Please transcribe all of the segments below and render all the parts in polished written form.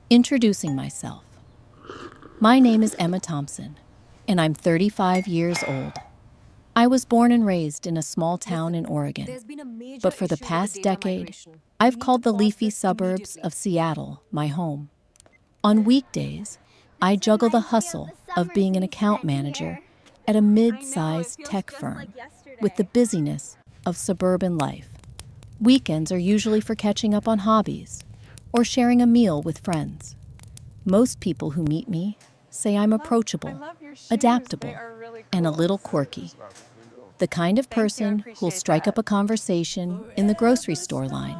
Introducing myself. My name is Emma Thompson, and I'm 35 years old. I was born and raised in a small town in Oregon, but for the past decade, I've called the leafy suburbs of Seattle my home. On weekdays, I juggle the hustle of being an account manager at a mid-sized tech firm with the busyness of suburban life. Weekends are usually for catching up on hobbies or sharing a meal with friends. Most people who meet me say I'm approachable, adaptable, and a little quirky. The kind of person who'll strike up a conversation in the grocery store line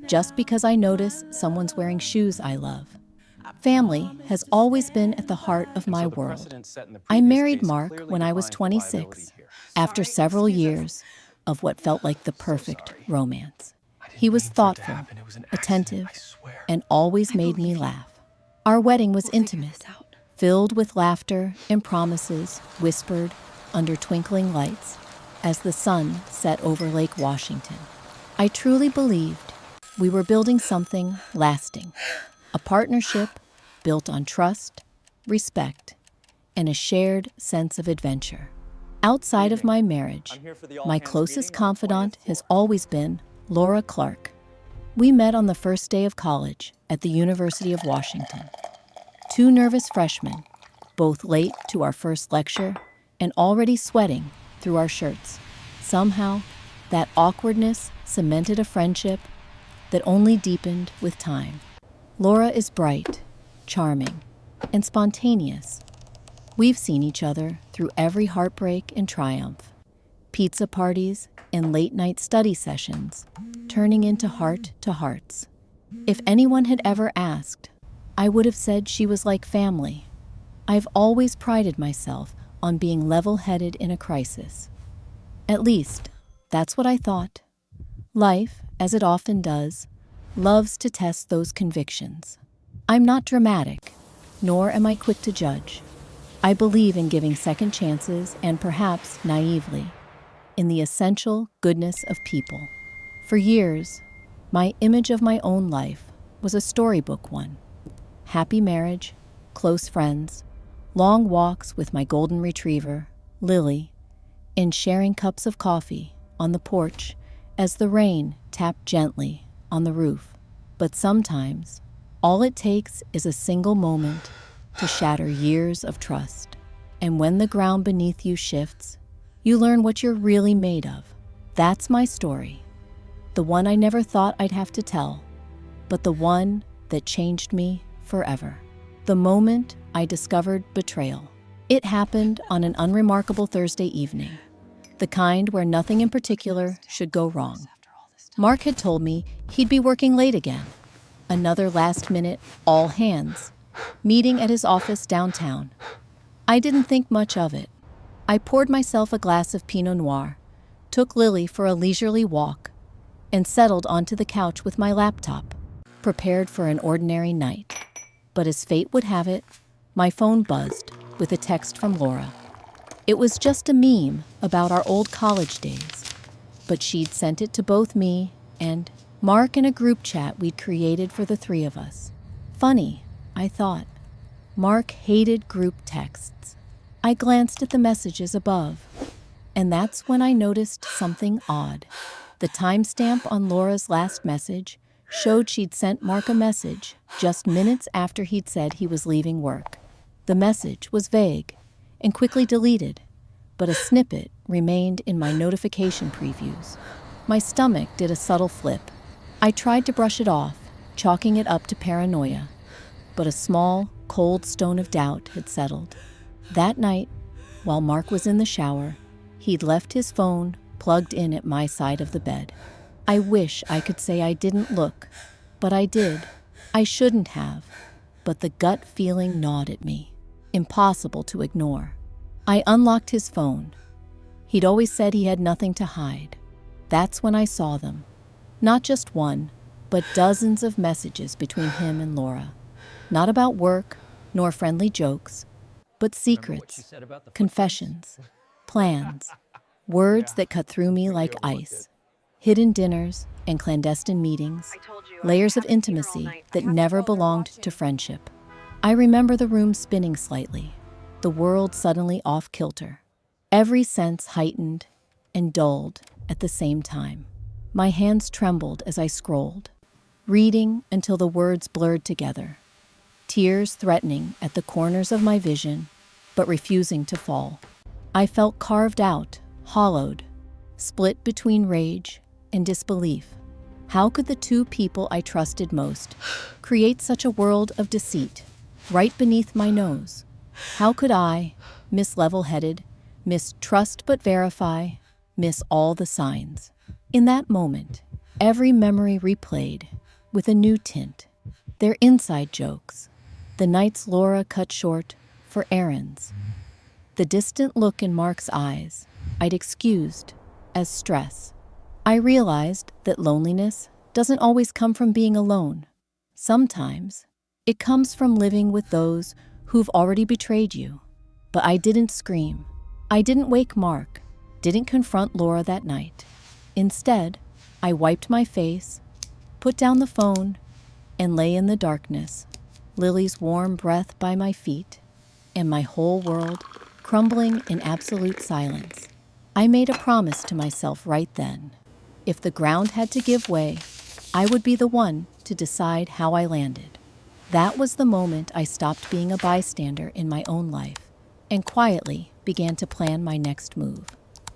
just because I notice someone's wearing shoes I love. Family has always been at the heart of my world. I married Mark when I was 26, after several years of what felt like the perfect romance. He was thoughtful, attentive, and always made me laugh. Our wedding was intimate, filled with laughter and promises whispered under twinkling lights as the sun set over Lake Washington. I truly believed we were building something lasting, a partnership built on trust, respect, and a shared sense of adventure. Outside of my marriage, my closest confidant has always been Laura Clark. We met on the first day of college at the University of Washington. Two nervous freshmen, both late to our first lecture and already sweating through our shirts. Somehow, that awkwardness cemented a friendship that only deepened with time. Laura is bright, charming, and spontaneous. We've seen each other through every heartbreak and triumph, pizza parties and late-night study sessions, turning into heart-to-hearts. If anyone had ever asked, I would have said she was like family. I've always prided myself on being level-headed in a crisis. At least, that's what I thought. Life, as it often does, loves to test those convictions. I'm not dramatic, nor am I quick to judge. I believe in giving second chances and perhaps naively, in the essential goodness of people. For years, my image of my own life was a storybook one. Happy marriage, close friends, long walks with my golden retriever, Lily, and sharing cups of coffee on the porch as the rain tapped gently on the roof. But sometimes, all it takes is a single moment to shatter years of trust. And when the ground beneath you shifts, you learn what you're really made of. That's my story. The one I never thought I'd have to tell, but the one that changed me forever. The moment I discovered betrayal. It happened on an unremarkable Thursday evening, the kind where nothing in particular should go wrong. Mark had told me he'd be working late again. Another last-minute all-hands meeting at his office downtown. I didn't think much of it. I poured myself a glass of Pinot Noir, took Lily for a leisurely walk, and settled onto the couch with my laptop, prepared for an ordinary night. But as fate would have it, my phone buzzed with a text from Laura. It was just a meme about our old college days, but she'd sent it to both me and Mark in a group chat we'd created for the three of us. Funny, I thought. Mark hated group texts. I glanced at the messages above, and that's when I noticed something odd. The timestamp on Laura's last message showed she'd sent Mark a message just minutes after he'd said he was leaving work. The message was vague and quickly deleted, but a snippet remained in my notification previews. My stomach did a subtle flip. I tried to brush it off, chalking it up to paranoia, but a small, cold stone of doubt had settled. That night, while Mark was in the shower, he'd left his phone plugged in at my side of the bed. I wish I could say I didn't look, but I did. I shouldn't have, but the gut feeling gnawed at me. Impossible to ignore. I unlocked his phone. He'd always said he had nothing to hide. That's when I saw them. Not just one, but dozens of messages between him and Laura. Not about work, nor friendly jokes, but secrets, confessions, plans, words that cut through me like ice. hidden dinners and clandestine meetings, layers of intimacy that never belonged to friendship. I remember the room spinning slightly, the world suddenly off kilter, every sense heightened and dulled at the same time. My hands trembled as I scrolled, reading until the words blurred together, tears threatening at the corners of my vision, but refusing to fall. I felt carved out, hollowed, split between rage and disbelief. How could the two people I trusted most create such a world of deceit right beneath my nose? How could I, miss level-headed, miss trust but verify, miss all the signs? In that moment, every memory replayed with a new tint. Their inside jokes, the nights Laura cut short for errands, the distant look in Mark's eyes I'd excused as stress. I realized that loneliness doesn't always come from being alone. Sometimes it comes from living with those who've already betrayed you. But I didn't scream. I didn't wake Mark, didn't confront Laura that night. Instead, I wiped my face, put down the phone, and lay in the darkness, Lily's warm breath by my feet, and my whole world crumbling in absolute silence. I made a promise to myself right then. If the ground had to give way, I would be the one to decide how I landed. That was the moment I stopped being a bystander in my own life and quietly began to plan my next move.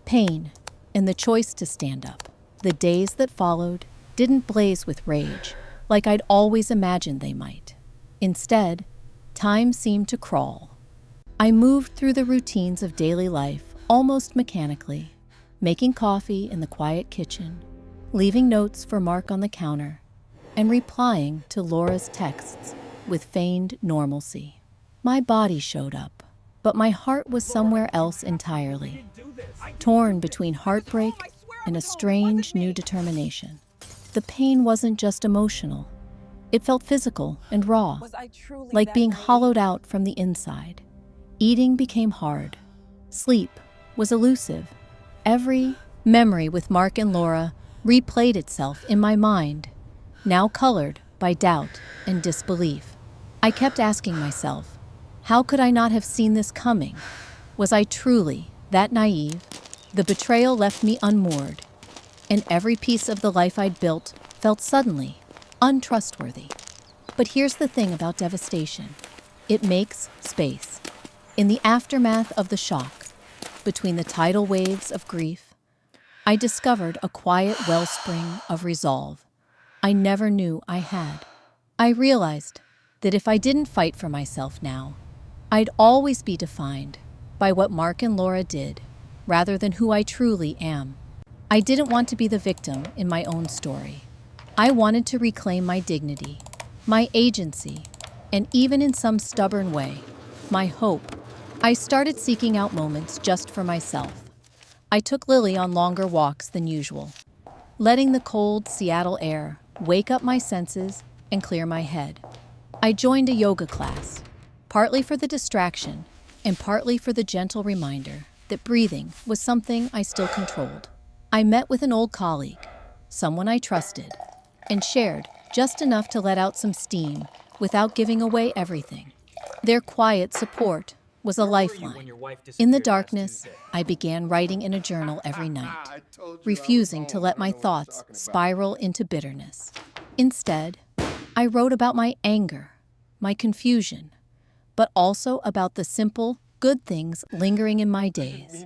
Pain and the choice to stand up. The days that followed didn't blaze with rage like I'd always imagined they might. Instead, time seemed to crawl. I moved through the routines of daily life almost mechanically, making coffee in the quiet kitchen, leaving notes for Mark on the counter, and replying to Laura's texts with feigned normalcy. My body showed up, but my heart was somewhere else entirely, torn between heartbreak and a strange new determination. The pain wasn't just emotional. It felt physical and raw, like being hollowed out from the inside. Eating became hard. Sleep was elusive. Every memory with Mark and Laura replayed itself in my mind, now colored by doubt and disbelief. I kept asking myself, how could I not have seen this coming? Was I truly that naive? The betrayal left me unmoored, and every piece of the life I'd built felt suddenly untrustworthy. But here's the thing about devastation. It makes space. In the aftermath of the shock, between the tidal waves of grief, I discovered a quiet wellspring of resolve I never knew I had. I realized that if I didn't fight for myself now, I'd always be defined by what Mark and Laura did, rather than who I truly am. I didn't want to be the victim in my own story. I wanted to reclaim my dignity, my agency, and even in some stubborn way, my hope. I started seeking out moments just for myself. I took Lily on longer walks than usual, letting the cold Seattle air wake up my senses and clear my head. I joined a yoga class, partly for the distraction and partly for the gentle reminder that breathing was something I still controlled. I met with an old colleague, someone I trusted, and shared just enough to let out some steam without giving away everything. Their quiet support was a lifeline. In the darkness, I began writing in a journal every night, refusing to let my thoughts spiral into bitterness. Instead, I wrote about my anger, my confusion, but also about the simple, good things lingering in my days.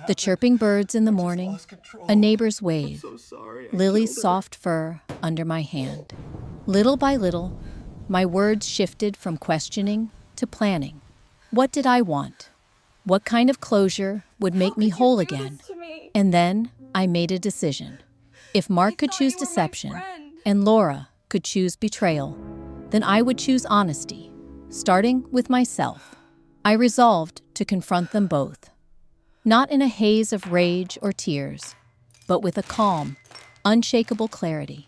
The chirping birds in the morning, a neighbor's wave, Lily's soft fur under my hand. Little by little, my words shifted from questioning to planning. What did I want? What kind of closure would make me whole again? And then I made a decision. If Mark could choose deception and Laura could choose betrayal, then I would choose honesty, starting with myself. I resolved to confront them both, not in a haze of rage or tears, but with a calm, unshakable clarity.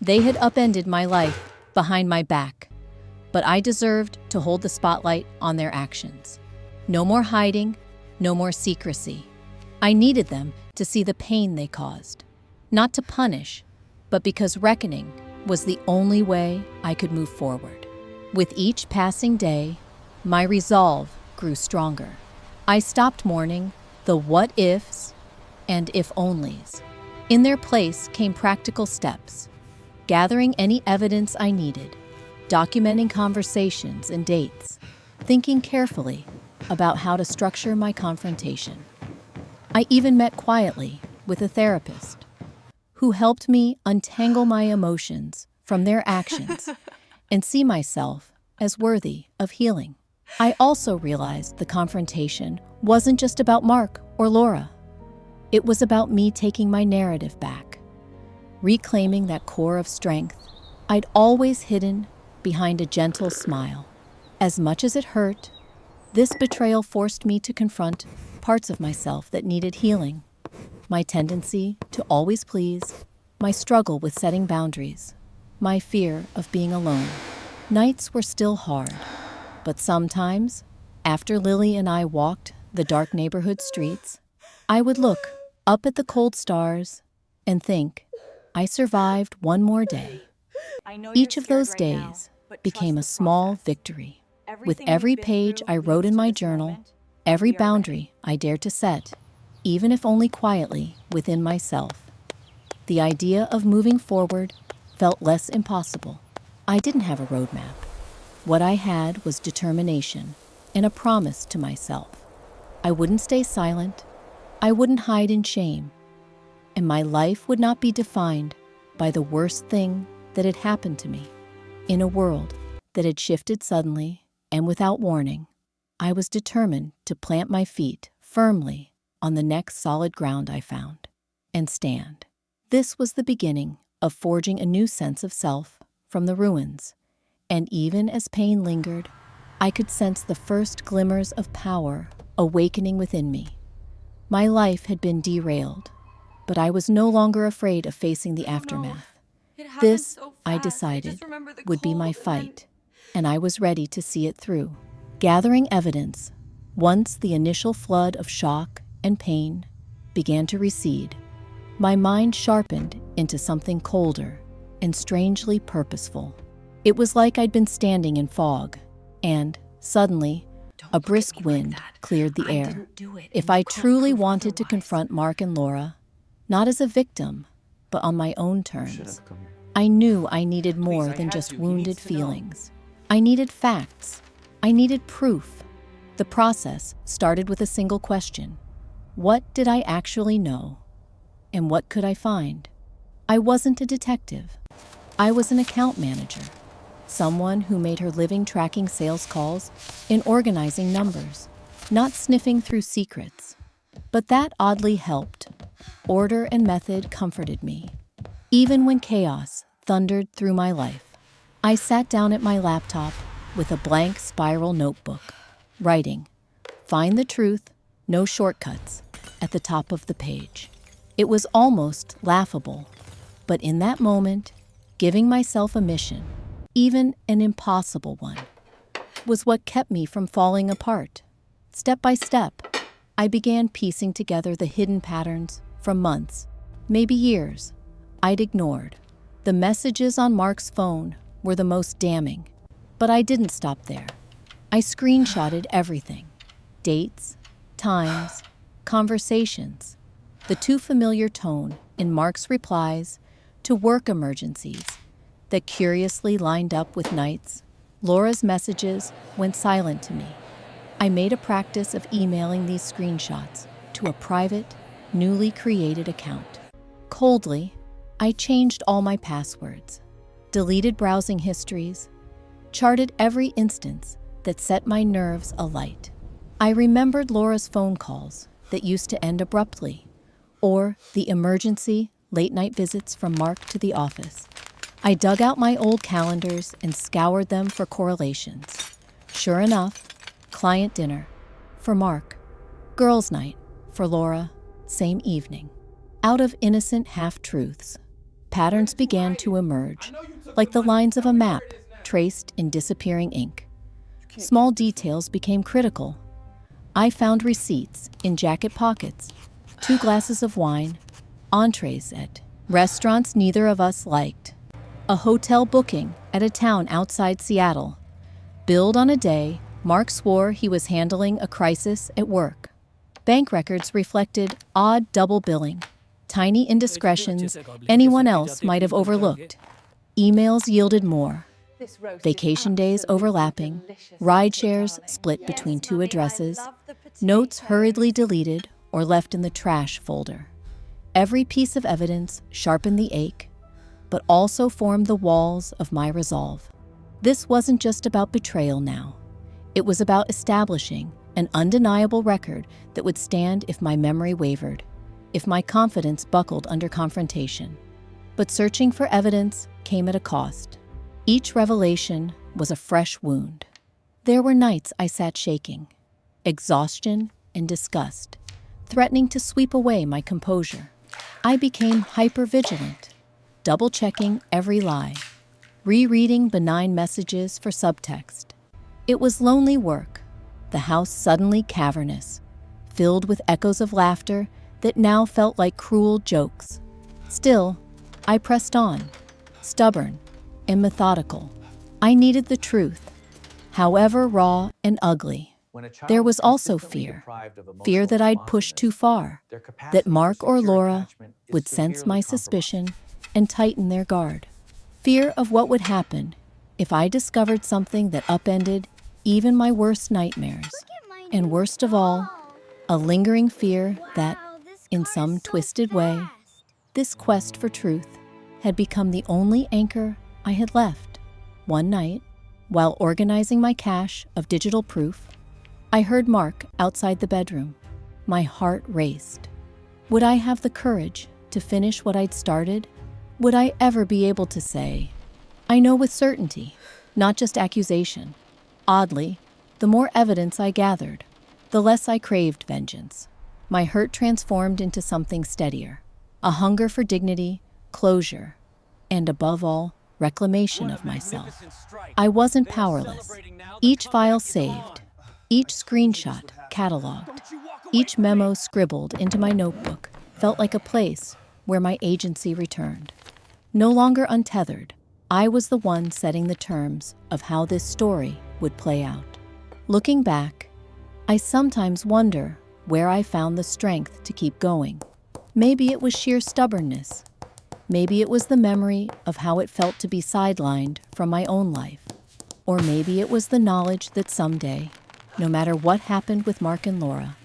They had upended my life behind my back, but I deserved to hold the spotlight on their actions. No more hiding, no more secrecy. I needed them to see the pain they caused, Not to punish, but because reckoning was the only way I could move forward. With each passing day, my resolve grew stronger. I stopped mourning the what ifs and if onlys. In their place came practical steps, gathering any evidence I needed, documenting conversations and dates, thinking carefully about how to structure my confrontation. I even met quietly with a therapist who helped me untangle my emotions from their actions and see myself as worthy of healing. I also realized the confrontation wasn't just about Mark or Laura. It was about me taking my narrative back, reclaiming that core of strength I'd always hidden behind a gentle smile. As much as it hurt, this betrayal forced me to confront parts of myself that needed healing. My tendency to always please, my struggle with setting boundaries, my fear of being alone. Nights were still hard, but sometimes, after Lily and I walked the dark neighborhood streets, I would look up at the cold stars and think, I survived one more day. Each of those days became a small victory. With every page I wrote in my journal, every boundary I dared to set, even if only quietly within myself, the idea of moving forward felt less impossible. I didn't have a roadmap. What I had was determination and a promise to myself. I wouldn't stay silent. I wouldn't hide in shame. And my life would not be defined by the worst thing that had happened to me. In a world that had shifted suddenly and without warning, I was determined to plant my feet firmly on the next solid ground I found and stand. This was the beginning of forging a new sense of self from the ruins. And even as pain lingered, I could sense the first glimmers of power awakening within me. My life had been derailed, but I was no longer afraid of facing the aftermath. This, I decided, would be my fight, and I was ready to see it through. Gathering evidence, once the initial flood of shock and pain began to recede, my mind sharpened into something colder and strangely purposeful. It was like I'd been standing in fog, and, suddenly, a brisk wind cleared the air. If I truly wanted to confront Mark and Laura, not as a victim, but on my own terms, I knew I needed more than just wounded feelings. I needed facts. I needed proof. The process started with a single question. What did I actually know? And what could I find? I wasn't a detective. I was an account manager, someone who made her living tracking sales calls and organizing numbers, not sniffing through secrets. But that oddly helped. Order and method comforted me. Even when chaos thundered through my life, I sat down at my laptop with a blank spiral notebook, writing, "Find the truth, no shortcuts," at the top of the page. It was almost laughable, but in that moment, giving myself a mission, even an impossible one, was what kept me from falling apart. Step by step, I began piecing together the hidden patterns from months, maybe years, I'd ignored. The messages on Mark's phone were the most damning, but I didn't stop there. I screenshotted everything: dates, times, conversations, the too familiar tone in Mark's replies to work emergencies that curiously lined up with nights Laura's messages went silent to me. I made a practice of emailing these screenshots to a private, newly created account. Coldly, I changed all my passwords, deleted browsing histories, charted every instance that set my nerves alight. I remembered Laura's phone calls that used to end abruptly, or the emergency late-night visits from Mark to the office. I dug out my old calendars and scoured them for correlations. Sure enough, client dinner for Mark, girls' night for Laura, same evening. Out of innocent half-truths, patterns began to emerge, like the lines of a map traced in disappearing ink. Small details became critical. I found receipts in jacket pockets, 2 glasses of wine, entrees at Restaurants neither of us liked. A hotel booking at a town outside Seattle. Billed on a day Mark swore he was handling a crisis at work. Bank records reflected odd double billing, tiny indiscretions anyone else might have overlooked. Emails yielded more. Vacation days overlapping, ride shares split between two addresses, notes hurriedly deleted or left in the trash folder. Every piece of evidence sharpened the ache, but also formed the walls of my resolve. This wasn't just about betrayal now. It was about establishing an undeniable record that would stand if my memory wavered, if my confidence buckled under confrontation. But searching for evidence came at a cost. Each revelation was a fresh wound. There were nights I sat shaking, exhaustion and disgust, threatening to sweep away my composure. I became hyper-vigilant, double-checking every lie, rereading benign messages for subtext. It was lonely work, the house suddenly cavernous, filled with echoes of laughter that now felt like cruel jokes. Still, I pressed on, stubborn and methodical. I needed the truth, however raw and ugly. There was also fear that I'd pushed too far, that Mark or Laura would sense my suspicion and tighten their guard. Fear of what would happen if I discovered something that upended even my worst nightmares. And worst of all, a lingering fear that, in some twisted way, this quest for truth had become the only anchor I had left. One night, while organizing my cache of digital proof, I heard Mark outside the bedroom. My heart raced. Would I have the courage to finish what I'd started? Would I ever be able to say, I know with certainty, not just accusation? Oddly, the more evidence I gathered, the less I craved vengeance. My hurt transformed into something steadier, a hunger for dignity, closure, and above all, reclamation of myself. I wasn't powerless. Each file saved, each screenshot cataloged, each memo scribbled into my notebook felt like a place where my agency returned. No longer untethered, I was the one setting the terms of how this story would play out. Looking back, I sometimes wonder where I found the strength to keep going. Maybe it was sheer stubbornness. Maybe it was the memory of how it felt to be sidelined from my own life. Or maybe it was the knowledge that someday, no matter what happened with Mark and Laura,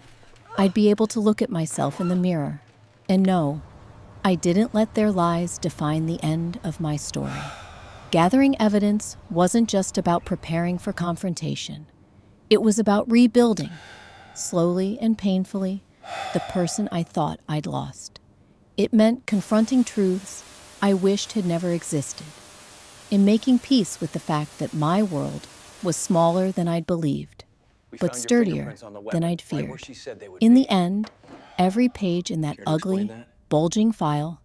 I'd be able to look at myself in the mirror and know I didn't let their lies define the end of my story. Gathering evidence wasn't just about preparing for confrontation. It was about rebuilding, slowly and painfully, the person I thought I'd lost. It meant confronting truths I wished had never existed, in making peace with the fact that my world was smaller than I'd believed, but sturdier than I'd feared. In the end, every page in that ugly, bulging file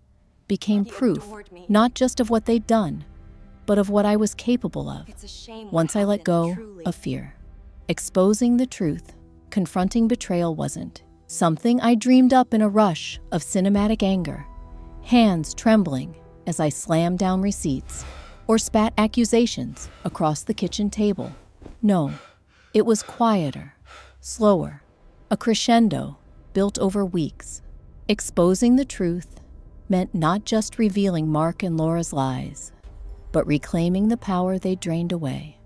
became proof not just of what they'd done, but of what I was capable of once I let go of fear. Exposing the truth, confronting betrayal wasn't something I dreamed up in a rush of cinematic anger, hands trembling as I slammed down receipts or spat accusations across the kitchen table. No, it was quieter, slower, a crescendo built over weeks. Exposing the truth meant not just revealing Mark and Laura's lies, but reclaiming the power they drained away,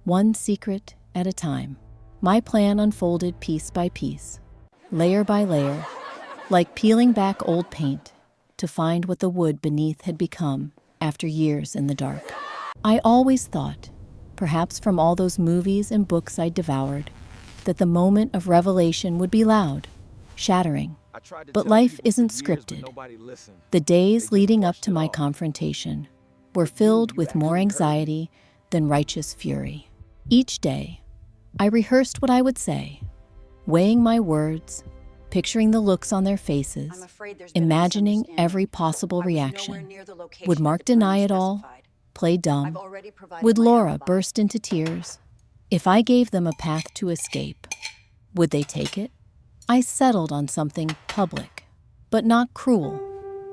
one secret at a time. My plan unfolded piece by piece, layer by layer, like peeling back old paint to find what the wood beneath had become after years in the dark. I always thought, perhaps from all those movies and books I devoured, that the moment of revelation would be loud, shattering. But life isn't scripted. The days leading up to my confrontation were filled with more anxiety than righteous fury. Each day, I rehearsed what I would say, weighing my words, picturing the looks on their faces, imagining every possible reaction. Would Mark deny it all, play dumb? Would Laura burst into tears? If I gave them a path to escape, would they take it? I settled on something public, but not cruel,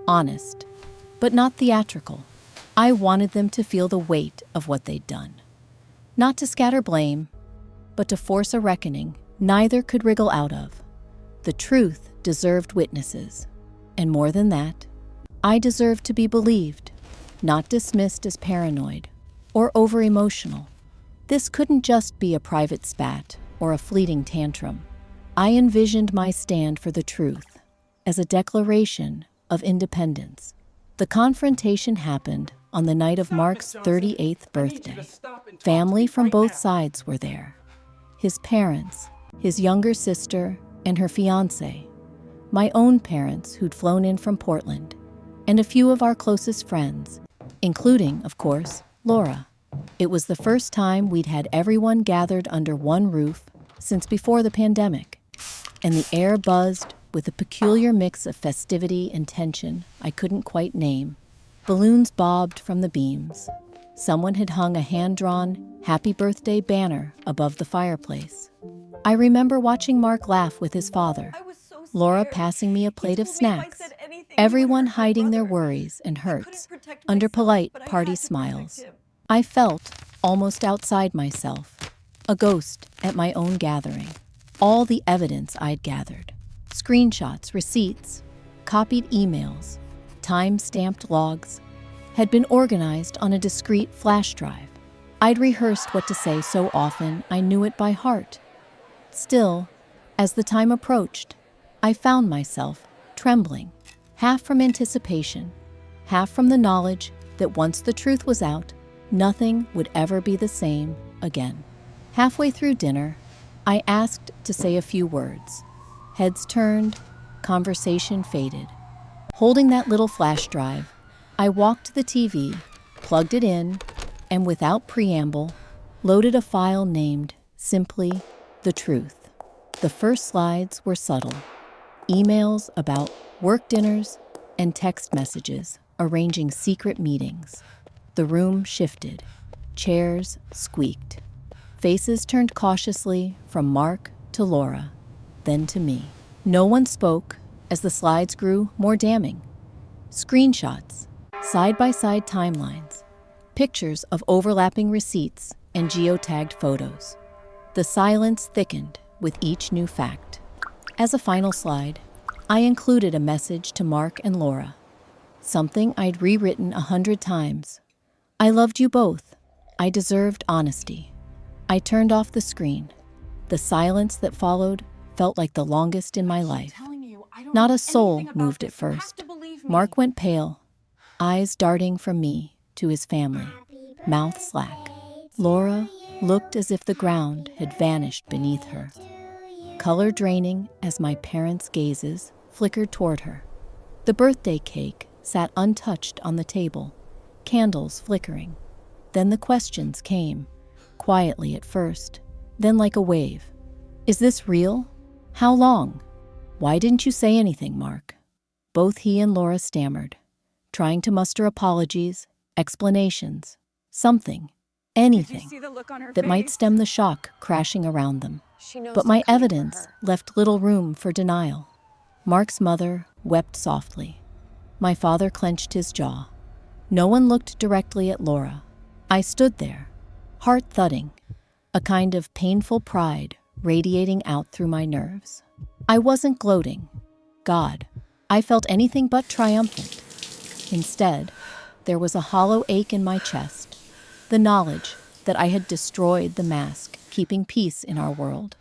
honest, but not theatrical. I wanted them to feel the weight of what they'd done. Not to scatter blame, but to force a reckoning neither could wriggle out of. The truth deserved witnesses. And more than that, I deserved to be believed, not dismissed as paranoid or over-emotional. This couldn't just be a private spat or a fleeting tantrum. I envisioned my stand for the truth as a declaration of independence. The confrontation happened on the night of Mark's 38th birthday. Family from both sides were there. His parents, his younger sister, and her fiancé, my own parents who'd flown in from Portland, and a few of our closest friends, including, of course, Laura. It was the first time we'd had everyone gathered under one roof since before the pandemic, and the air buzzed with a peculiar mix of festivity and tension I couldn't quite name. Balloons bobbed from the beams. Someone had hung a hand-drawn "Happy Birthday" banner above the fireplace. I remember watching Mark laugh with his father, Laura passing me a plate of snacks, everyone hiding their worries and hurts under polite party smiles. I felt almost outside myself, a ghost at my own gathering. All the evidence I'd gathered, screenshots, receipts, copied emails, time-stamped logs, had been organized on a discrete flash drive. I'd rehearsed what to say so often I knew it by heart. Still, as the time approached, I found myself trembling, half from anticipation, half from the knowledge that once the truth was out, nothing would ever be the same again. Halfway through dinner, I asked to say a few words. Heads turned, conversation faded. Holding that little flash drive, I walked to the TV, plugged it in, and without preamble, loaded a file named simply The Truth. The first slides were subtle. Emails about work dinners and text messages arranging secret meetings. The room shifted. Chairs squeaked. Faces turned cautiously from Mark to Laura, then to me. No one spoke as the slides grew more damning. Screenshots, side-by-side timelines, pictures of overlapping receipts and geotagged photos. The silence thickened with each new fact. As a final slide, I included a message to Mark and Laura, something I'd rewritten 100 times. I loved you both. I deserved honesty. I turned off the screen. The silence that followed felt like the longest in my life. Not a soul moved at first. Mark went pale, eyes darting from me to his family, mouth slack. Laura looked as if the ground had vanished beneath her, color draining as my parents' gazes flickered toward her. The birthday cake sat untouched on the table, candles flickering. Then the questions came, quietly at first, then like a wave. Is this real? How long? Why didn't you say anything, Mark? Both he and Laura stammered, trying to muster apologies, explanations, something, anything that might stem the shock crashing around them. But my evidence left little room for denial. Mark's mother wept softly. My father clenched his jaw. No one looked directly at Laura. I stood there, heart thudding, a kind of painful pride radiating out through my nerves. I wasn't gloating. God, I felt anything but triumphant. Instead, there was a hollow ache in my chest, the knowledge that I had destroyed the mask keeping peace in our world,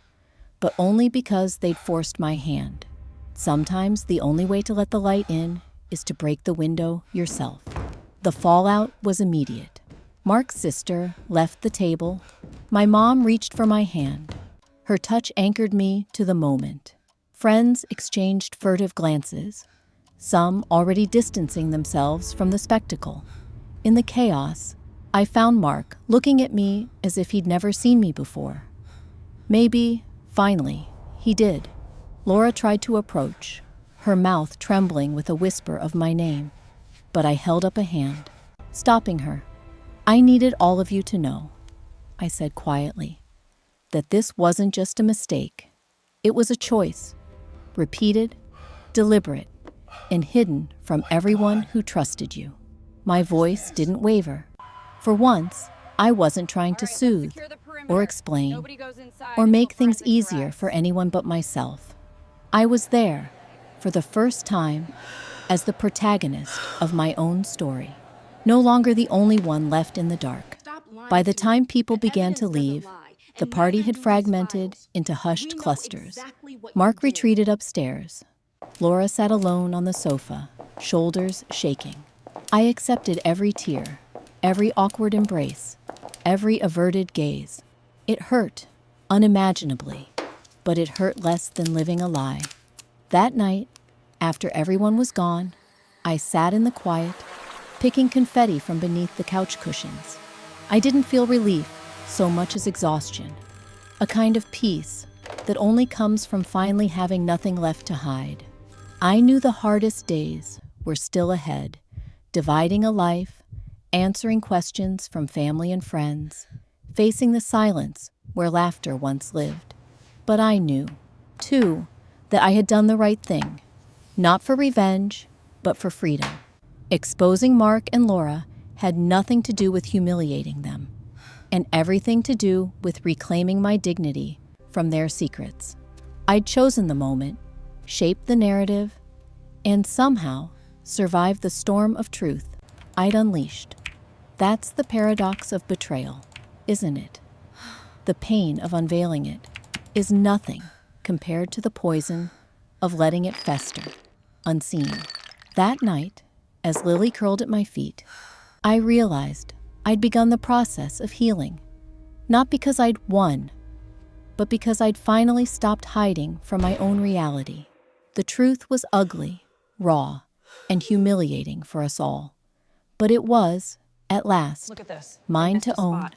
but only because they'd forced my hand. Sometimes the only way to let the light in is to break the window yourself. The fallout was immediate. Mark's sister left the table. My mom reached for my hand. Her touch anchored me to the moment. Friends exchanged furtive glances, some already distancing themselves from the spectacle. In the chaos, I found Mark looking at me as if he'd never seen me before. Maybe, finally, he did. Laura tried to approach, her mouth trembling with a whisper of my name. But I held up a hand, stopping her. I needed all of you to know, I said quietly, that this wasn't just a mistake. It was a choice, repeated, deliberate, and hidden from everyone who trusted you. My voice didn't waver. For once, I wasn't trying to soothe or explain or make things easier for anyone but myself. I was there, for the first time, as the protagonist of my own story, no longer the only one left in the dark. By the time people began to leave, the party had fragmented into hushed clusters. Mark retreated upstairs. Laura sat alone on the sofa, shoulders shaking. I accepted every tear, every awkward embrace, every averted gaze. It hurt, unimaginably, but it hurt less than living a lie. That night, after everyone was gone, I sat in the quiet, picking confetti from beneath the couch cushions. I didn't feel relief so much as exhaustion, a kind of peace that only comes from finally having nothing left to hide. I knew the hardest days were still ahead, dividing a life, answering questions from family and friends, facing the silence where laughter once lived. But I knew, too, that I had done the right thing, not for revenge, but for freedom. Exposing Mark and Laura had nothing to do with humiliating them, and everything to do with reclaiming my dignity from their secrets. I'd chosen the moment, shaped the narrative, and somehow survived the storm of truth I'd unleashed. That's the paradox of betrayal, isn't it? The pain of unveiling it is nothing compared to the poison of letting it fester, unseen. That night, as Lily curled at my feet, I realized I'd begun the process of healing, not because I'd won, but because I'd finally stopped hiding from my own reality. The truth was ugly, raw, and humiliating for us all. But it was, at last, mine to own,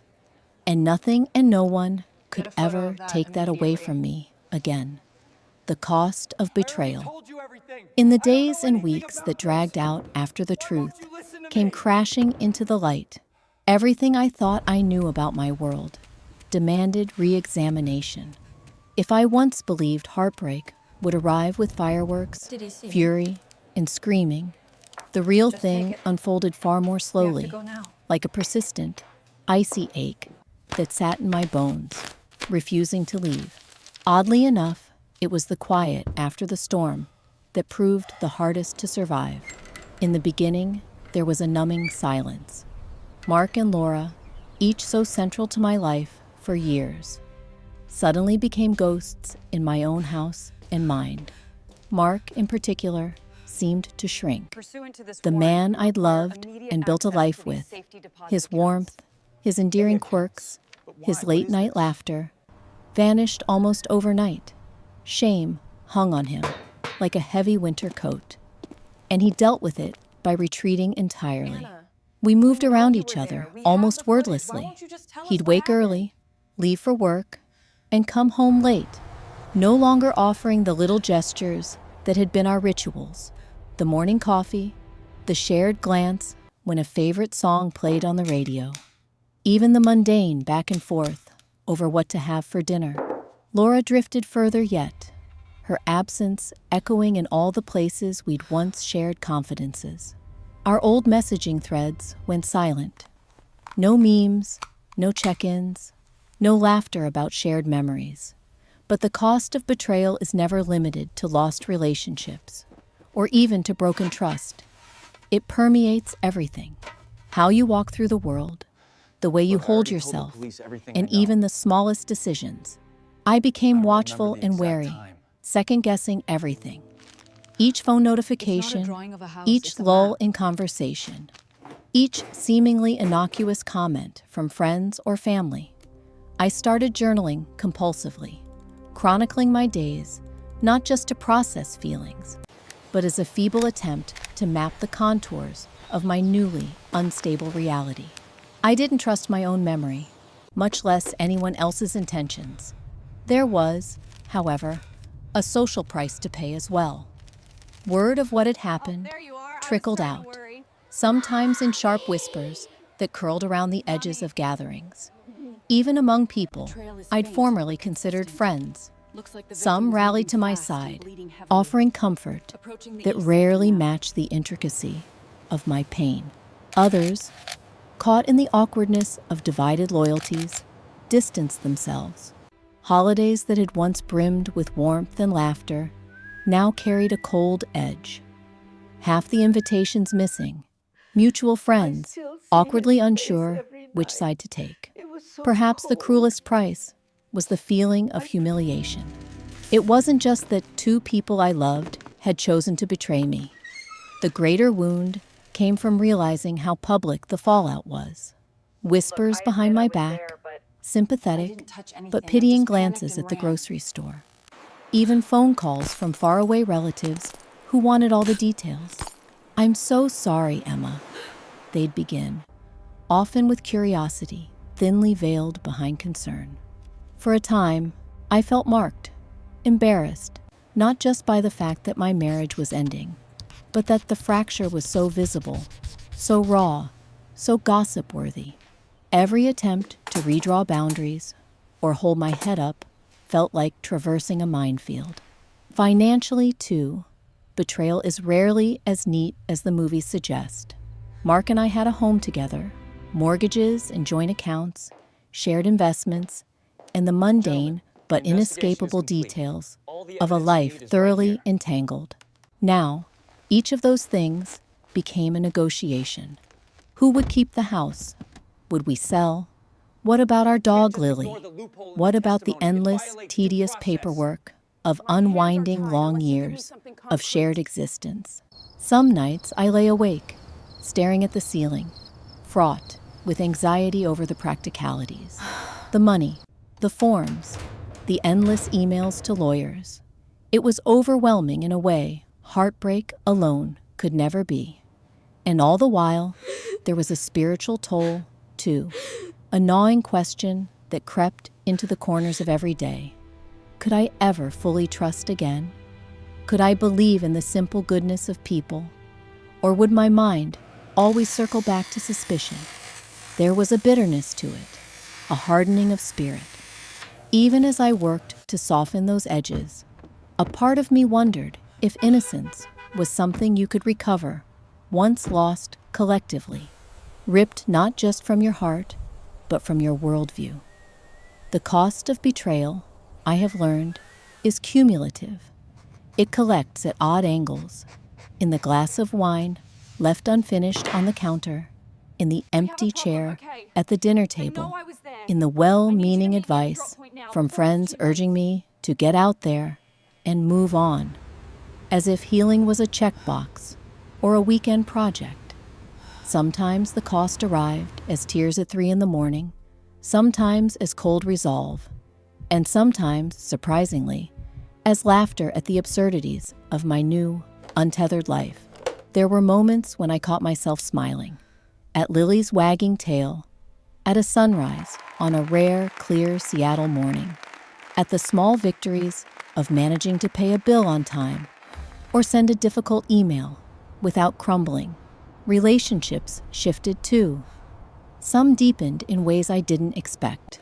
and nothing and no one could ever take that away from me again. The cost of betrayal. In the days and weeks that dragged out after the truth came crashing into the light, everything I thought I knew about my world demanded re-examination. If I once believed heartbreak would arrive with fireworks, fury, and screaming, the real thing unfolded far more slowly, like a persistent, icy ache that sat in my bones, refusing to leave. Oddly enough, it was the quiet after the storm that proved the hardest to survive. In the beginning, there was a numbing silence. Mark and Laura, each so central to my life for years, suddenly became ghosts in my own house and mind. Mark, in particular, seemed to shrink. The man I'd loved and built a life with, his warmth, his endearing quirks, his late-night laughter, vanished almost overnight. Shame hung on him like a heavy winter coat, and he dealt with it by retreating entirely. We moved around each other almost wordlessly. He'd wake early, leave for work, and come home late, no longer offering the little gestures that had been our rituals: the morning coffee, the shared glance when a favorite song played on the radio, even the mundane back and forth over what to have for dinner. Laura drifted further yet, her absence echoing in all the places we'd once shared confidences. Our old messaging threads went silent. No memes, no check-ins, no laughter about shared memories. But the cost of betrayal is never limited to lost relationships, or even to broken trust. It permeates everything: how you walk through the world, the way you hold yourself, and even the smallest decisions. I became watchful and wary, second-guessing everything. Each phone notification, each lull in conversation, each seemingly innocuous comment from friends or family. I started journaling compulsively, chronicling my days, not just to process feelings, but as a feeble attempt to map the contours of my newly unstable reality. I didn't trust my own memory, much less anyone else's intentions. There was, however, a social price to pay as well. Word of what had happened trickled out, sometimes in sharp whispers that curled around the edges of gatherings. Even among people I'd formerly considered friends, Some rallied to my side, offering comfort that rarely matched the intricacy of my pain. Others, caught in the awkwardness of divided loyalties, distanced themselves. Holidays that had once brimmed with warmth and laughter now carried a cold edge. Half the invitations missing, mutual friends, awkwardly unsure which side to take. Perhaps the cruelest price was the feeling of humiliation. It wasn't just that two people I loved had chosen to betray me. The greater wound came from realizing how public the fallout was. Whispers behind my back, sympathetic but pitying glances at the grocery store. Even phone calls from faraway relatives who wanted all the details. "I'm so sorry, Emma," they'd begin, often with curiosity, thinly veiled behind concern. For a time, I felt marked, embarrassed, not just by the fact that my marriage was ending, but that the fracture was so visible, so raw, so gossip-worthy. Every attempt to redraw boundaries or hold my head up felt like traversing a minefield. Financially, too, betrayal is rarely as neat as the movies suggest. Mark and I had a home together, mortgages and joint accounts, shared investments, and the mundane but inescapable details of a life thoroughly entangled. Now, each of those things became a negotiation. Who would keep the house? Would we sell? What about our dog, Lily? What about the endless, tedious paperwork of unwinding long years of shared existence? Some nights I lay awake, staring at the ceiling, fraught with anxiety over the practicalities. The money, the forms, the endless emails to lawyers. It was overwhelming in a way heartbreak alone could never be. And all the while, there was a spiritual toll, too. A gnawing question that crept into the corners of every day. Could I ever fully trust again? Could I believe in the simple goodness of people? Or would my mind always circle back to suspicion? There was a bitterness to it, a hardening of spirit. Even as I worked to soften those edges, a part of me wondered if innocence was something you could recover, once lost collectively, ripped not just from your heart, but from your worldview. The cost of betrayal, I have learned, is cumulative. It collects at odd angles, in the glass of wine left unfinished on the counter, in the empty chair at the dinner table, in the well-meaning advice from friends urging me to get out there and move on, as if healing was a checkbox or a weekend project. Sometimes the cost arrived as tears at 3 a.m, sometimes as cold resolve, and sometimes, surprisingly, as laughter at the absurdities of my new, untethered life. There were moments when I caught myself smiling, at Lily's wagging tail, at a sunrise on a rare, clear Seattle morning, at the small victories of managing to pay a bill on time or send a difficult email without crumbling. Relationships shifted too. Some deepened in ways I didn't expect.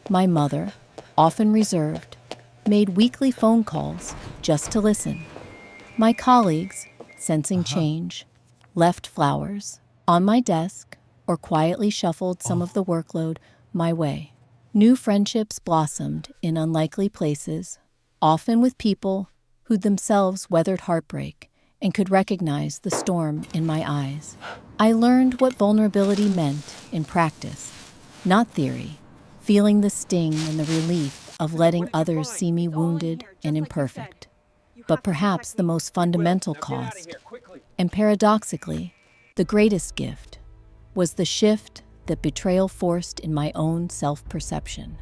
My mother, often reserved, made weekly phone calls just to listen. My colleagues, sensing change, left flowers on my desk or quietly shuffled some of the workload my way. New friendships blossomed in unlikely places, often with people who themselves weathered heartbreak and could recognize the storm in my eyes. I learned what vulnerability meant in practice, not theory, feeling the sting and the relief of letting others see me wounded and imperfect. But perhaps the most fundamental cost, and paradoxically, the greatest gift, was the shift that betrayal forced in my own self-perception.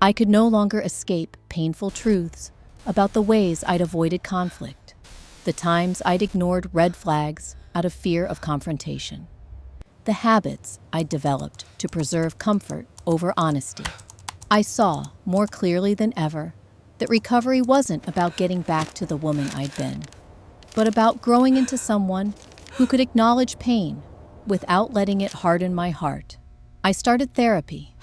I could no longer escape painful truths about the ways I'd avoided conflict, the times I'd ignored red flags out of fear of confrontation, the habits I'd developed to preserve comfort over honesty. I saw, more clearly than ever, that recovery wasn't about getting back to the woman I'd been, but about growing into someone who could acknowledge pain without letting it harden my heart. I started therapy,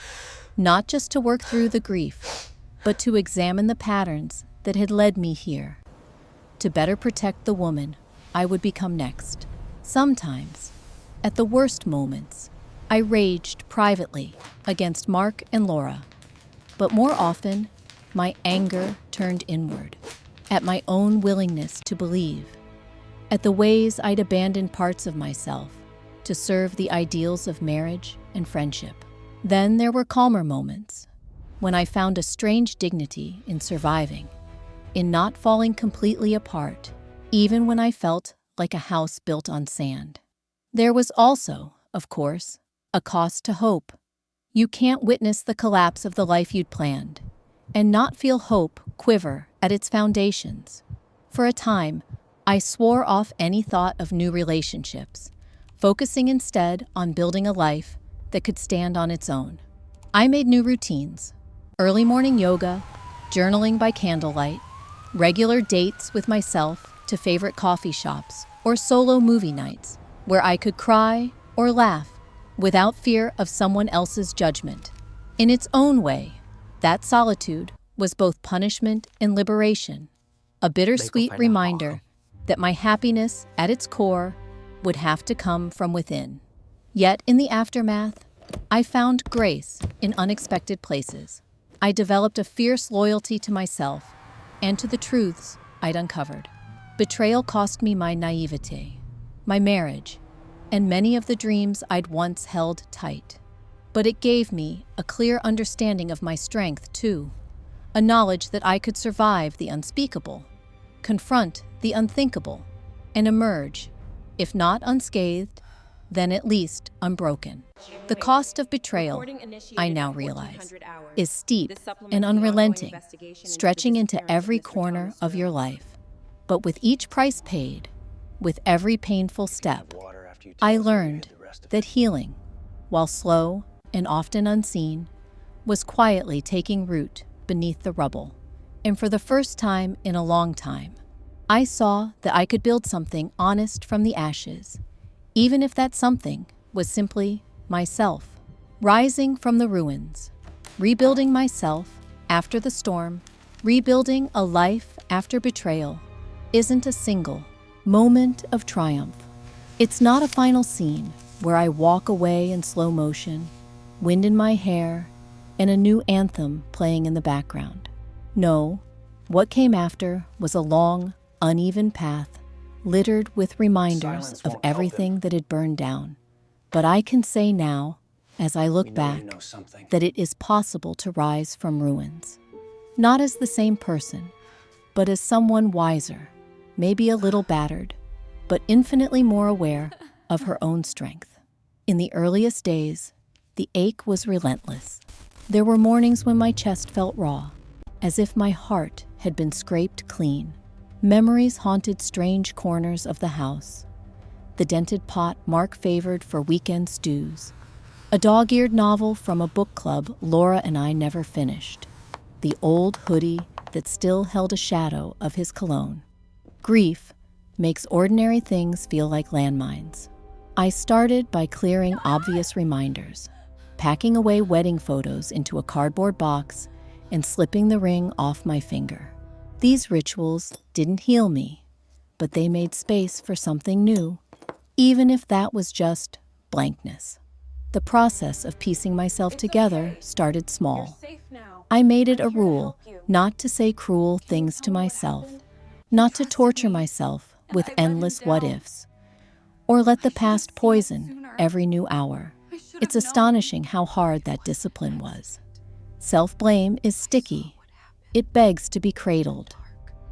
not just to work through the grief, but to examine the patterns that had led me here, to better protect the woman I would become next. Sometimes, at the worst moments, I raged privately against Mark and Laura, but more often, my anger turned inward, at my own willingness to believe, at the ways I'd abandoned parts of myself to serve the ideals of marriage and friendship. Then there were calmer moments, when I found a strange dignity in surviving, in not falling completely apart, even when I felt like a house built on sand. There was also, of course, a cost to hope. You can't witness the collapse of the life you'd planned and not feel hope quiver at its foundations. For a time, I swore off any thought of new relationships, focusing instead on building a life that could stand on its own. I made new routines: early morning yoga, journaling by candlelight, regular dates with myself to favorite coffee shops or solo movie nights where I could cry or laugh without fear of someone else's judgment. In its own way, that solitude was both punishment and liberation, a bittersweet reminder that my happiness at its core would have to come from within. Yet in the aftermath, I found grace in unexpected places. I developed a fierce loyalty to myself and to the truths I'd uncovered. Betrayal cost me my naivete, my marriage, and many of the dreams I'd once held tight. But it gave me a clear understanding of my strength, too, a knowledge that I could survive the unspeakable, confront the unthinkable, and emerge, if not unscathed, then at least unbroken. The cost of betrayal, I now realize, is steep and unrelenting, stretching into every corner of your life. But with each price paid, with every painful step, I learned that healing, while slow and often unseen, was quietly taking root beneath the rubble. And for the first time in a long time, I saw that I could build something honest from the ashes, even if that something was simply myself. Rising from the ruins, rebuilding myself after the storm, rebuilding a life after betrayal, isn't a single moment of triumph. It's not a final scene where I walk away in slow motion, wind in my hair, and a new anthem playing in the background. No, what came after was a long, uneven path, littered with reminders of everything that had burned down. But I can say now, as I look back, that it is possible to rise from ruins. Not as the same person, but as someone wiser, maybe a little battered, but infinitely more aware of her own strength. In the earliest days, the ache was relentless. There were mornings when my chest felt raw, as if my heart had been scraped clean. Memories haunted strange corners of the house. The dented pot Mark favored for weekend stews. A dog-eared novel from a book club Laura and I never finished. The old hoodie that still held a shadow of his cologne. Grief makes ordinary things feel like landmines. I started by clearing obvious reminders, packing away wedding photos into a cardboard box and slipping the ring off my finger. These rituals didn't heal me, but they made space for something new, even if that was just blankness. The process of piecing myself together started small. I made it a rule not to say cruel things to myself, not to torture myself with endless what-ifs, or let the past poison every new hour. It's astonishing how hard that discipline was. Self-blame is sticky. It begs to be cradled,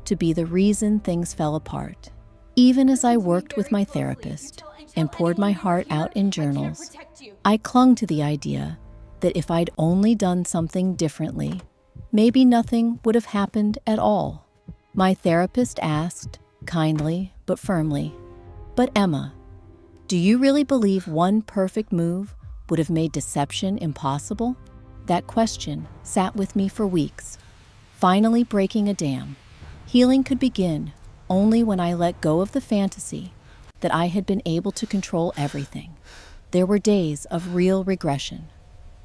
to be the reason things fell apart. Even as I worked with my therapist and poured my heart out in journals, I clung to the idea that if I'd only done something differently, maybe nothing would have happened at all. My therapist asked, kindly but firmly, "But Emma, do you really believe one perfect move would have made deception impossible?" That question sat with me for weeks, finally breaking a dam. Healing could begin only when I let go of the fantasy that I had been able to control everything. There were days of real regression.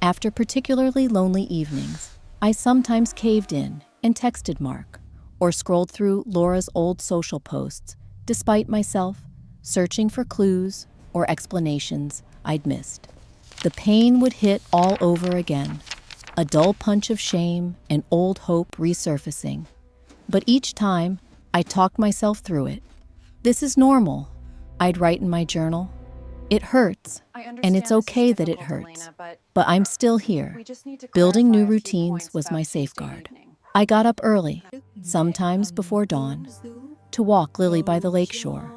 After particularly lonely evenings, I sometimes caved in and texted Mark, or scrolled through Laura's old social posts, despite myself searching for clues or explanations I'd missed. The pain would hit all over again, a dull punch of shame and old hope resurfacing. But each time, I talked myself through it. This is normal, I'd write in my journal. It hurts, and it's okay that it hurts. But I'm still here. Building new routines was my safeguard. I got up early, sometimes before dawn, to walk Lily by the lakeshore.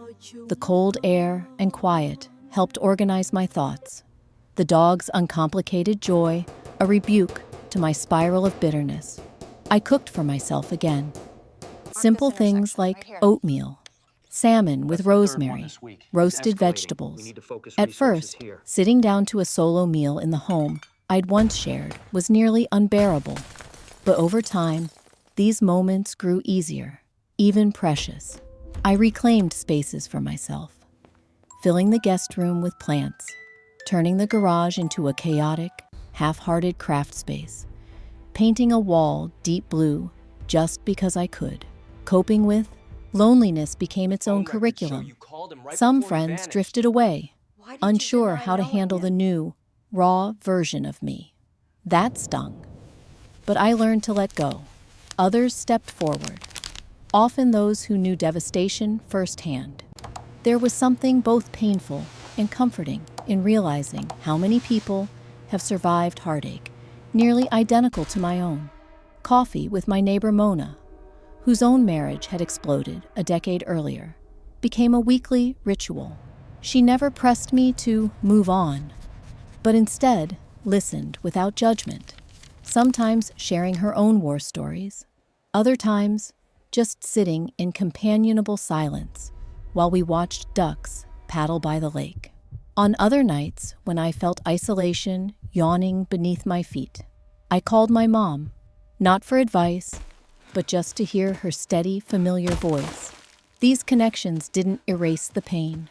The cold air and quiet helped organize my thoughts. The dog's uncomplicated joy, a rebuke to my spiral of bitterness. I cooked for myself again. Simple things like oatmeal, salmon with rosemary, roasted vegetables. At first, sitting down to a solo meal in the home I'd once shared was nearly unbearable. But over time, these moments grew easier, even precious. I reclaimed spaces for myself, filling the guest room with plants, turning the garage into a chaotic, half-hearted craft space, painting a wall deep blue just because I could. Coping with loneliness became its own curriculum. Some friends drifted away, unsure how to handle the new, raw version of me. That stung. But I learned to let go. Others stepped forward, often those who knew devastation firsthand. There was something both painful and comforting in realizing how many people have survived heartache, nearly identical to my own. Coffee with my neighbor Mona, whose own marriage had exploded a decade earlier, became a weekly ritual. She never pressed me to move on, but instead listened without judgment, sometimes sharing her own war stories, other times just sitting in companionable silence while we watched ducks paddle by the lake. On other nights, when I felt isolation yawning beneath my feet, I called my mom, not for advice, but just to hear her steady, familiar voice. These connections didn't erase the pain,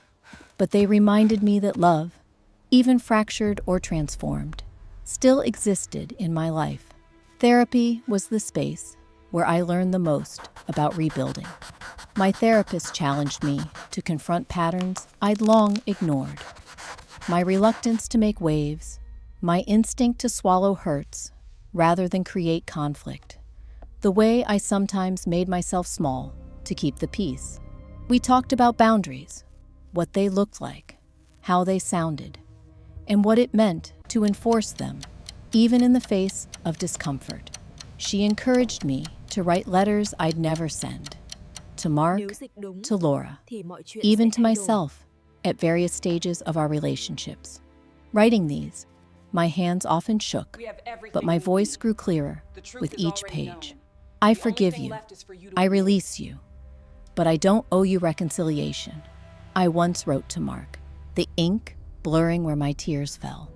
but they reminded me that love, even fractured or transformed, still existed in my life. Therapy was the space where I learned the most about rebuilding. My therapist challenged me to confront patterns I'd long ignored. My reluctance to make waves, my instinct to swallow hurts rather than create conflict, the way I sometimes made myself small to keep the peace. We talked about boundaries, what they looked like, how they sounded, and what it meant to enforce them, even in the face of discomfort. She encouraged me to write letters I'd never send, to Mark, to Laura, even to myself at various stages of our relationships. Writing these, my hands often shook, but my voice grew clearer with each page. I forgive you. I release you. But I don't owe you reconciliation, I once wrote to Mark, the ink blurring where my tears fell.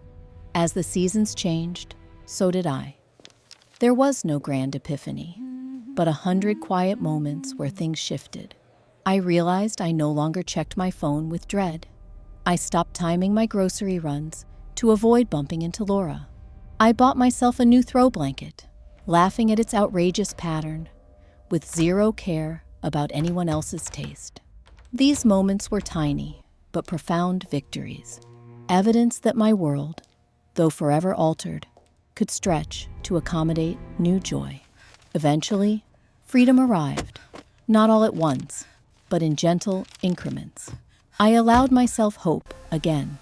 As the seasons changed, so did I. There was no grand epiphany, but 100 quiet moments where things shifted. I realized I no longer checked my phone with dread. I stopped timing my grocery runs to avoid bumping into Laura. I bought myself a new throw blanket, laughing at its outrageous pattern, with zero care about anyone else's taste. These moments were tiny, but profound victories, evidence that my world, though forever altered, could stretch to accommodate new joy. Eventually, freedom arrived, not all at once, but in gentle increments. I allowed myself hope again,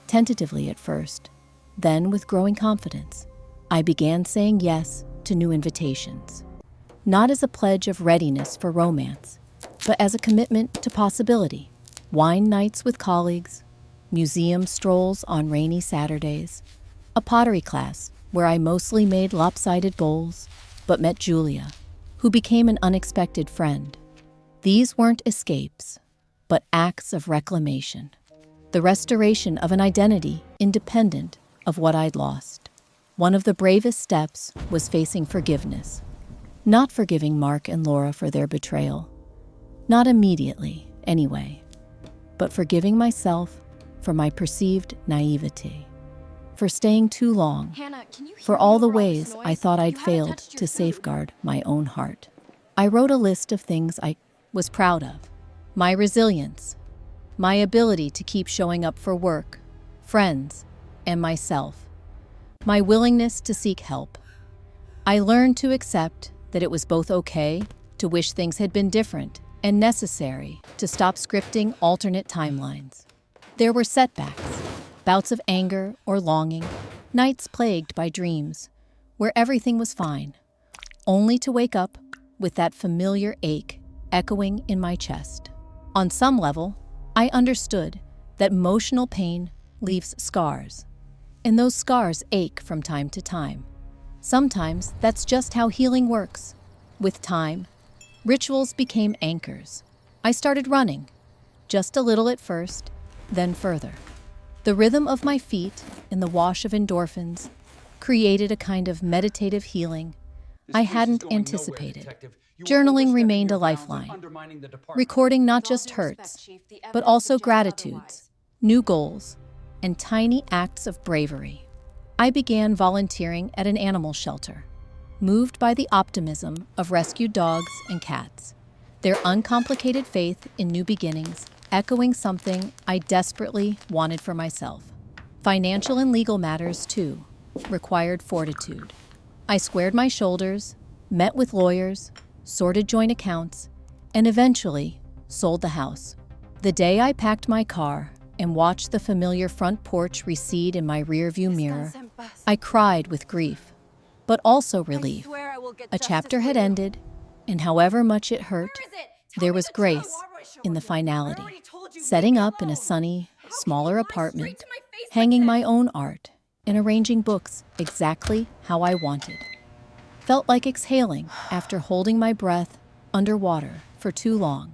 tentatively at first, then with growing confidence. I began saying yes to new invitations, not as a pledge of readiness for romance, but as a commitment to possibility. Wine nights with colleagues, museum strolls on rainy Saturdays, a pottery class where I mostly made lopsided bowls, but met Julia, who became an unexpected friend. These weren't escapes, but acts of reclamation, the restoration of an identity independent of what I'd lost. One of the bravest steps was facing forgiveness, not forgiving Mark and Laura for their betrayal, not immediately, anyway, but forgiving myself for my perceived naivety, for staying too long, for all the ways I thought I'd failed to safeguard my own heart. I wrote a list of things I was proud of. My resilience, my ability to keep showing up for work, friends, and myself, my willingness to seek help. I learned to accept that it was both okay to wish things had been different and necessary to stop scripting alternate timelines. There were setbacks, bouts of anger or longing, nights plagued by dreams, where everything was fine, only to wake up with that familiar ache echoing in my chest. On some level, I understood that emotional pain leaves scars, and those scars ache from time to time. Sometimes that's just how healing works. With time, rituals became anchors. I started running, just a little at first, then further. The rhythm of my feet and the wash of endorphins created a kind of meditative healing I hadn't anticipated. Journaling remained a lifeline, recording not just hurts, but also gratitudes, new goals, and tiny acts of bravery. I began volunteering at an animal shelter, moved by the optimism of rescued dogs and cats, their uncomplicated faith in new beginnings echoing something I desperately wanted for myself. Financial and legal matters, too, required fortitude. I squared my shoulders, met with lawyers, sorted joint accounts, and eventually sold the house. The day I packed my car and watched the familiar front porch recede in my rearview mirror, I cried with grief, but also relief. A chapter had ended, and however much it hurt, there was grace in the finality. Setting up in a sunny, smaller apartment, hanging my own art, and arranging books exactly how I wanted. Felt like exhaling after holding my breath underwater for too long.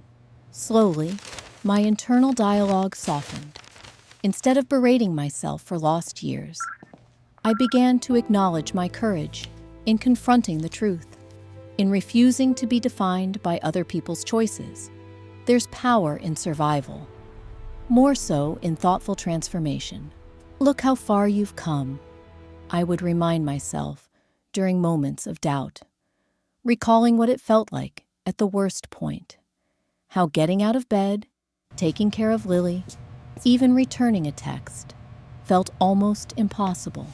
Slowly, my internal dialogue softened. Instead of berating myself for lost years, I began to acknowledge my courage in confronting the truth, in refusing to be defined by other people's choices. There's power in survival, more so in thoughtful transformation. Look how far you've come, I would remind myself during moments of doubt, recalling what it felt like at the worst point, how getting out of bed, taking care of Lily, even returning a text, felt almost impossible.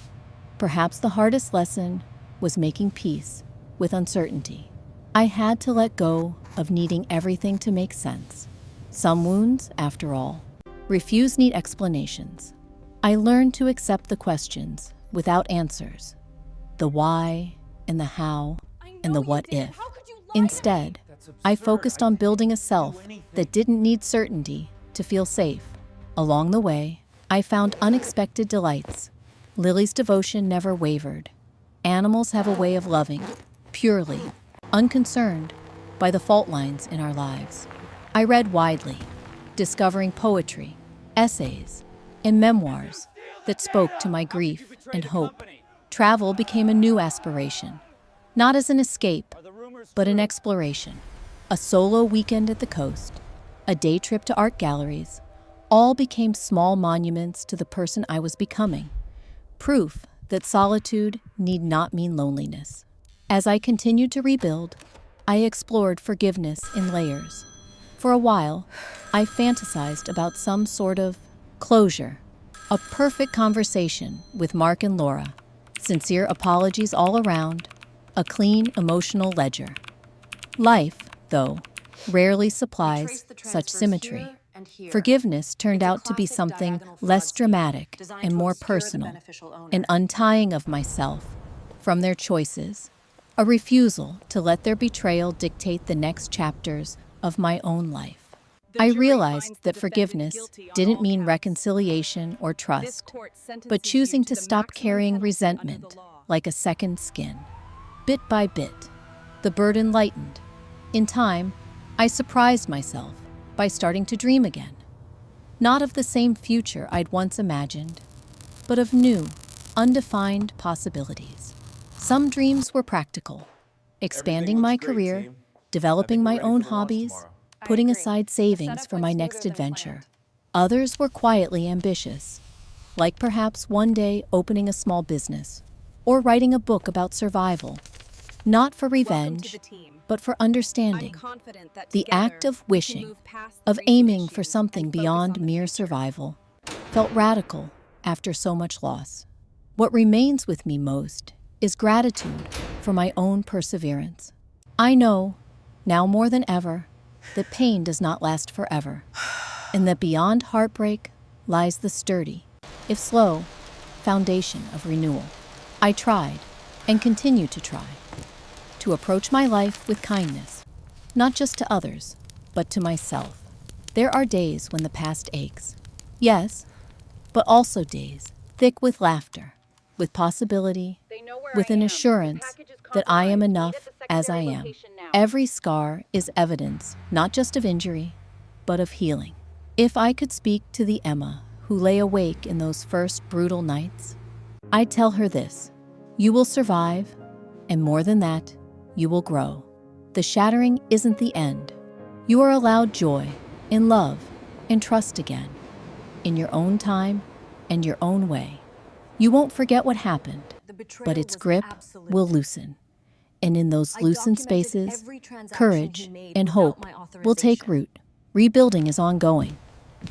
Perhaps the hardest lesson was making peace with uncertainty. I had to let go of needing everything to make sense. Some wounds, after all, refuse neat explanations. I learned to accept the questions without answers, the why and the how and the what if. Instead, I focused on building a self that didn't need certainty to feel safe. Along the way, I found unexpected delights. Lily's devotion never wavered. Animals have a way of loving, purely, unconcerned by the fault lines in our lives. I read widely, discovering poetry, essays, and memoirs that spoke to my grief and hope. Travel became a new aspiration, not as an escape, but an exploration. A solo weekend at the coast, a day trip to art galleries, all became small monuments to the person I was becoming, proof that solitude need not mean loneliness. As I continued to rebuild, I explored forgiveness in layers. For a while, I fantasized about some sort of closure, a perfect conversation with Mark and Laura, sincere apologies all around, a clean emotional ledger. Life, though, rarely supplies such symmetry. Forgiveness turned out to be something less dramatic and more personal, an untying of myself from their choices, a refusal to let their betrayal dictate the next chapters of my own life. I realized that forgiveness didn't mean reconciliation or trust, but choosing to stop carrying resentment like a second skin. Bit by bit, the burden lightened. In time, I surprised myself by starting to dream again. Not of the same future I'd once imagined, but of new, undefined possibilities. Some dreams were practical, expanding my career, developing my own hobbies, putting aside savings for my next adventure. Others were quietly ambitious, like perhaps one day opening a small business or writing a book about survival, not for revenge, but for understanding. The act of wishing, of aiming for something beyond mere survival, felt radical after so much loss. What remains with me most is gratitude for my own perseverance. I know, now more than ever, that pain does not last forever, and that beyond heartbreak lies the sturdy, if slow, foundation of renewal. I tried, and continue to try, to approach my life with kindness, not just to others, but to myself. There are days when the past aches, yes, but also days thick with laughter, with possibility, with an assurance that I am enough as I am. Every scar is evidence, not just of injury, but of healing. If I could speak to the Emma who lay awake in those first brutal nights, I'd tell her this: you will survive, and more than that, you will grow. The shattering isn't the end. You are allowed joy, and love, and trust again, in your own time and your own way. You won't forget what happened, but its grip will loosen. And in those loosened spaces, courage and hope will take root. Rebuilding is ongoing.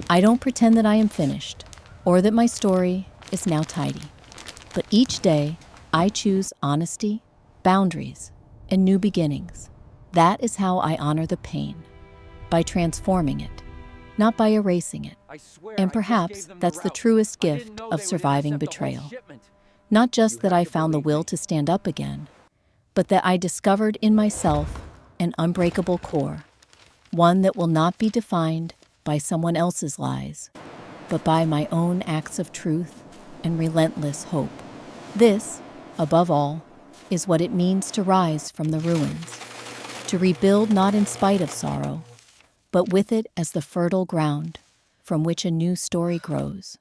I don't pretend that I am finished, or that my story is now tidy. But each day, I choose honesty, boundaries, and new beginnings. That is how I honor the pain, by transforming it, not by erasing it. And perhaps that's the truest gift of surviving betrayal. Not just that I found the will to stand up again, but that I discovered in myself an unbreakable core, one that will not be defined by someone else's lies, but by my own acts of truth and relentless hope. This, above all, is what it means to rise from the ruins, to rebuild not in spite of sorrow, but with it as the fertile ground from which a new story grows.